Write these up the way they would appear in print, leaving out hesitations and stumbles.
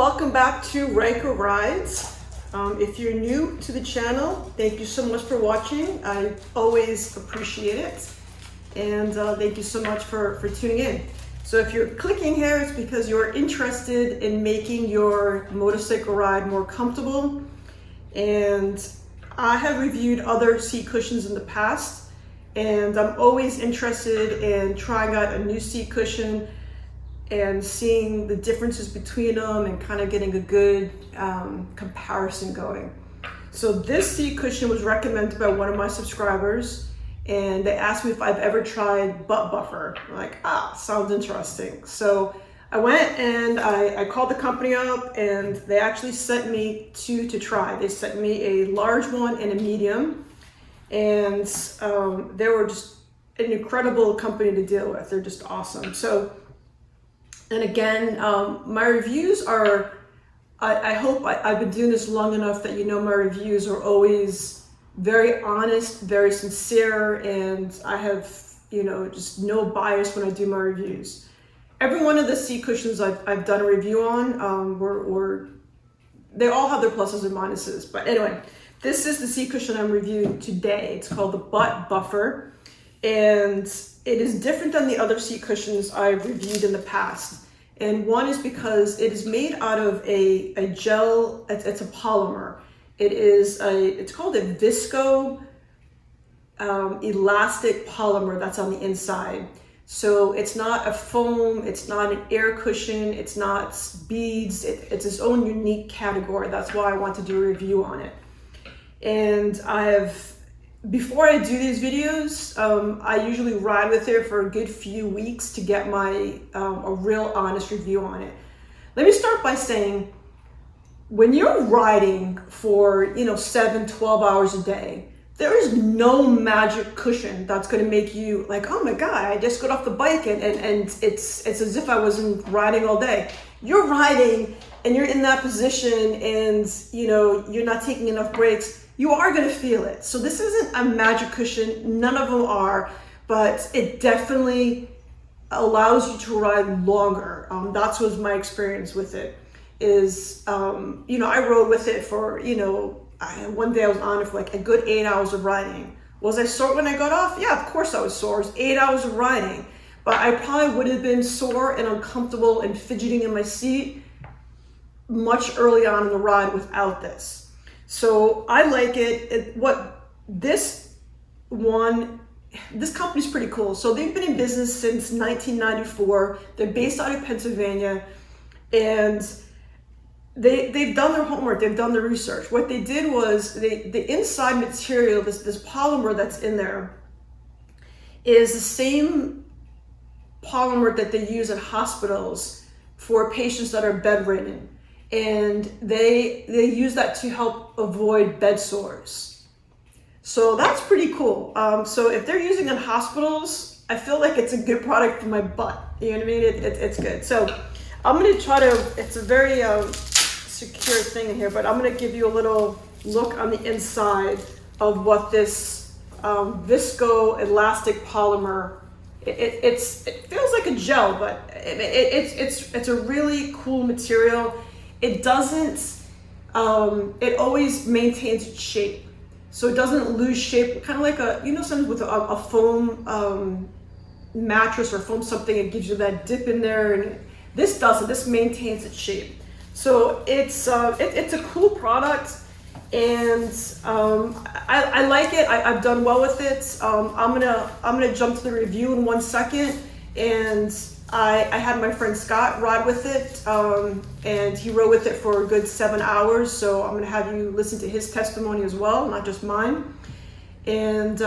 welcome back to Ryker Rydes. If you're new to the channel, thank you so much for watching. I always appreciate it. And thank you so much for tuning in. So if you're clicking here, it's because you're interested in making your motorcycle ride more comfortable. And I have reviewed other seat cushions in the past, and I'm always interested in trying out a new seat cushion and seeing the differences between them and kind of getting a good comparison going. So this seat cushion was recommended by one of my subscribers, and they asked me if I've ever tried butt buffer. I'm like, sounds interesting. So I went and I called the company up, and they actually sent me two to try. They sent me a large one and a medium, and they were just an incredible company to deal with. They're just awesome. So, and again, my reviews are, I hope I've been doing this long enough that you know my reviews are always very honest, very sincere, and I have, just no bias when I do my reviews. Every one of the seat cushions I've done a review on, they all have their pluses and minuses. But anyway, this is the seat cushion I'm reviewing today. It's called the Butt Buffer, and it is different than the other seat cushions I've reviewed in the past. And one is because it is made out of a gel, it's a polymer. It's called a visco elastic polymer that's on the inside. So it's not a foam, it's not an air cushion, it's not beads, it's its own unique category. That's why I want to do a review on it. And before I do these videos, I usually ride with it for a good few weeks to get a real honest review on it. Let me start by saying, when you're riding for 7, 12 hours a day, there is no magic cushion that's going to make you like, oh my God, I just got off the bike and it's as if I wasn't riding all day. You're riding and you're in that position and you're not taking enough breaks. You are going to feel it. So this isn't a magic cushion. None of them are, but it definitely allows you to ride longer. That's was my experience with it. I rode with it for, one day I was on it for like a good 8 hours of riding. Was I sore when I got off? Yeah, of course I was sore. It was 8 hours of riding, but I probably would have been sore and uncomfortable and fidgeting in my seat much early on in the ride without this. So I like it. This company's pretty cool. So they've been in business since 1994. They're based out of Pennsylvania, and they've done their homework. They've done their research. What they did was the inside material, this polymer that's in there, is the same polymer that they use at hospitals for patients that are bedridden. And they use that to help avoid bed sores. So that's pretty cool. So if they're using it in hospitals, I feel like it's a good product for my butt. You know what I mean? It's good. So I'm gonna try to, it's a very secure thing in here, but I'm gonna give you a little look on the inside of what this visco elastic polymer, it feels like a gel, but it's a really cool material. It doesn't, it always maintains its shape. So it doesn't lose shape, kind of like sometimes with a foam mattress or foam something, it gives you that dip in there, and this doesn't, this maintains its shape. So it's a cool product, and I like it. I've done well with it. I'm gonna jump to the review in 1 second, and I had my friend Scott ride with it, and he rode with it for a good 7 hours. So I'm gonna have you listen to his testimony as well, not just mine. And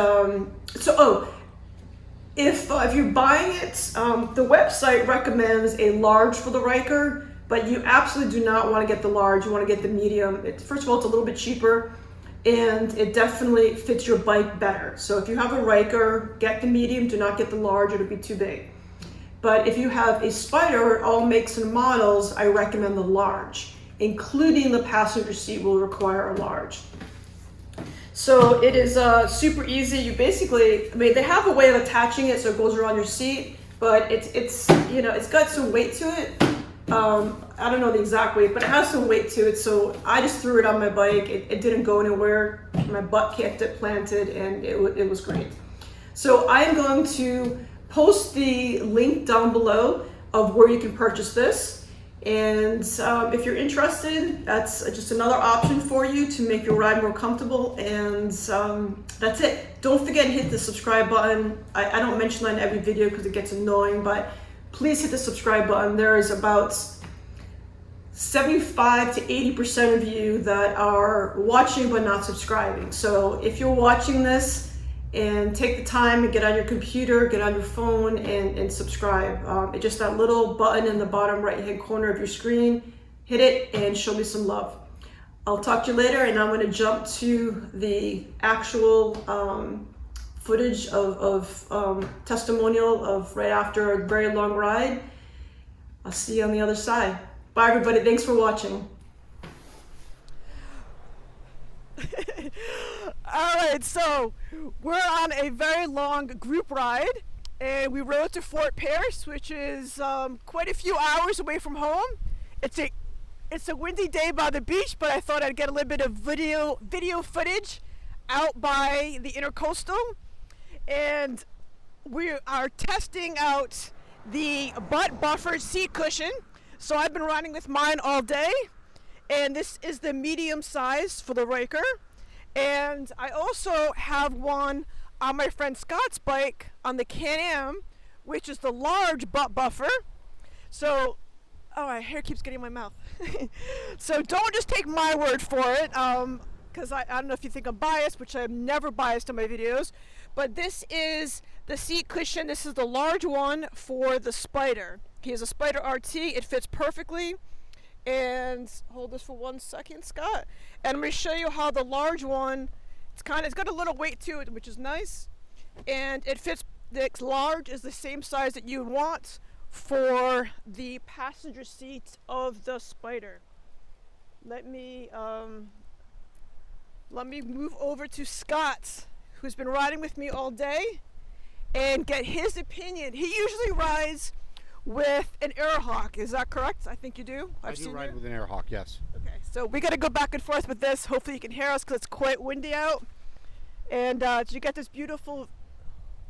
if you're buying it, the website recommends a large for the Ryker, but you absolutely do not want to get the large. You want to get the medium. First of all, it's a little bit cheaper, and it definitely fits your bike better. So if you have a Ryker, get the medium. Do not get the large; it'll be too big. But if you have a Spyder, all makes and models, I recommend the large, including the passenger seat will require a large. So it is super easy. You basically, they have a way of attaching it so it goes around your seat, but it's got some weight to it. I don't know the exact weight, but it has some weight to it. So I just threw it on my bike. It didn't go anywhere. My butt kept it planted, and it was great. So I am going to post the link down below of where you can purchase this. And if you're interested, that's just another option for you to make your ride more comfortable. And that's it. Don't forget to hit the subscribe button. I don't mention that in every video because it gets annoying, but please hit the subscribe button. There is about 75 to 80% of you that are watching but not subscribing. So if you're watching this, and take the time and get on your computer, get on your phone, and subscribe. It's just that little button in the bottom right-hand corner of your screen. Hit it and show me some love. I'll talk to you later, and I'm going to jump to the actual footage of testimonial of right after a very long ride. I'll see you on the other side. Bye, everybody. Thanks for watching. All right, so we're on a very long group ride, and we rode to Fort Pierce, which is quite a few hours away from home. It's a windy day by the beach, but I thought I'd get a little bit of video footage out by the Intercoastal, and we are testing out the butt buffer seat cushion. So I've been riding with mine all day, and this is the medium size for the Ryker. And I also have one on my friend Scott's bike on the Can-am, which is the large butt buffer. So, oh, my hair keeps getting in my mouth. So don't just take my word for it, because I don't know if you think I'm biased, which I'm never biased in my videos. But this is the seat cushion. This is the large one for the Spyder. He has a Spyder RT. It fits perfectly. And hold this for 1 second, Scott. And I'm going to show you how the large one, it's got a little weight to it, which is nice. And it fits, the large is the same size that you would want for the passenger seat of the Spyder. Let me move over to Scott, who's been riding with me all day, and get his opinion. He usually rides with an Airhawk, is that correct? I think you do. I do ride with an Airhawk, yes. Okay, so we got to go back and forth with this. Hopefully you can hear us because it's quite windy out. And did you get this beautiful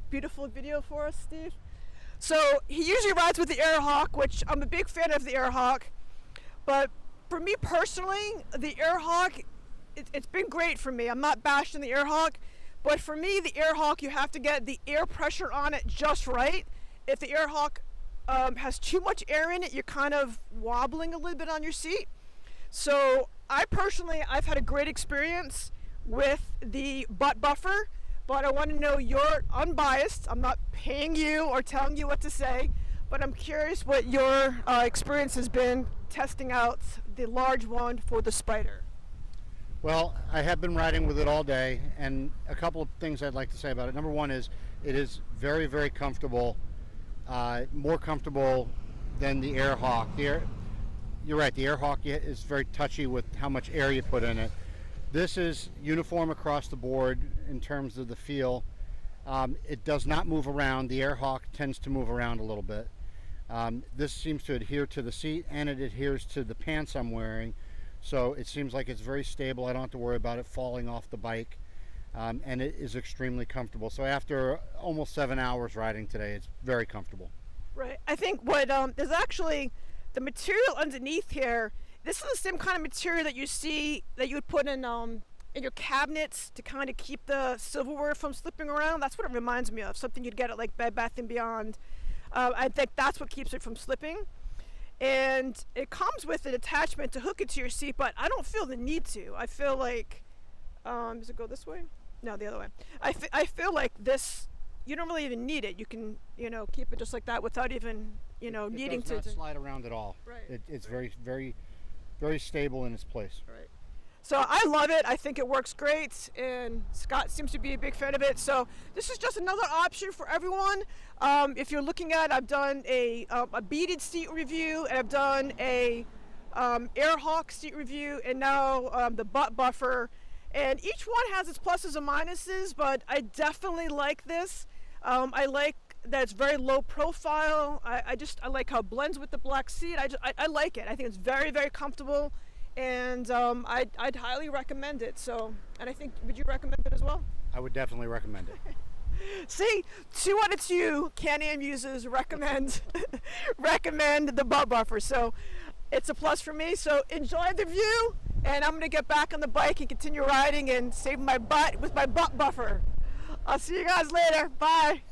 video for us, Steve? So he usually rides with the Airhawk, which I'm a big fan of the Airhawk. But for me personally, the Airhawk, it's been great for me. I'm not bashing the Airhawk, but for me, the Airhawk, you have to get the air pressure on it just right. If the Airhawk has too much air in it, you're kind of wobbling a little bit on your seat. So I've had a great experience with the butt buffer, but I want to know you're unbiased. I'm not paying you or telling you what to say, but I'm curious what your experience has been testing out the large one for the Spyder. Well, I have been riding with it all day, and a couple of things I'd like to say about it. Number one is it is very, very comfortable. More comfortable than the Airhawk. You're right, the Airhawk is very touchy with how much air you put in it. This is uniform across the board in terms of the feel. It does not move around. The Airhawk tends to move around a little bit. This seems to adhere to the seat, and it adheres to the pants I'm wearing. So it seems like it's very stable. I don't have to worry about it falling off the bike. And it is extremely comfortable. So after almost 7 hours riding today, it's very comfortable. Right. I think what there's actually the material underneath here. This is the same kind of material that you see that you would put in your cabinets to kind of keep the silverware from slipping around. That's what it reminds me of. Something you'd get at like Bed Bath & Beyond. I think that's what keeps it from slipping. And it comes with an attachment to hook it to your seat, but I don't feel the need to. I feel like, does it go this way? No, the other way. I feel like this, you don't really even need it. You can, keep it just like that without even, needing to. It does not slide around at all. Right. It's very, very, very stable in its place. Right. So I love it. I think it works great, and Scott seems to be a big fan of it. So this is just another option for everyone. If you're looking at, I've done a beaded seat review, and I've done a Airhawk seat review, and now the butt buffer. And each one has its pluses and minuses, but I definitely like this. I like that it's very low profile. I like how it blends with the black seat. I like it. I think it's very, very comfortable, and I'd highly recommend it. So, and I think, would you recommend it as well? I would definitely recommend it. See, 2 out of 2 Can-am users recommend recommend the butt buffer. So it's a plus for me. So enjoy the view, and I'm gonna get back on the bike and continue riding and save my butt with my butt buffer. I'll see you guys later. Bye.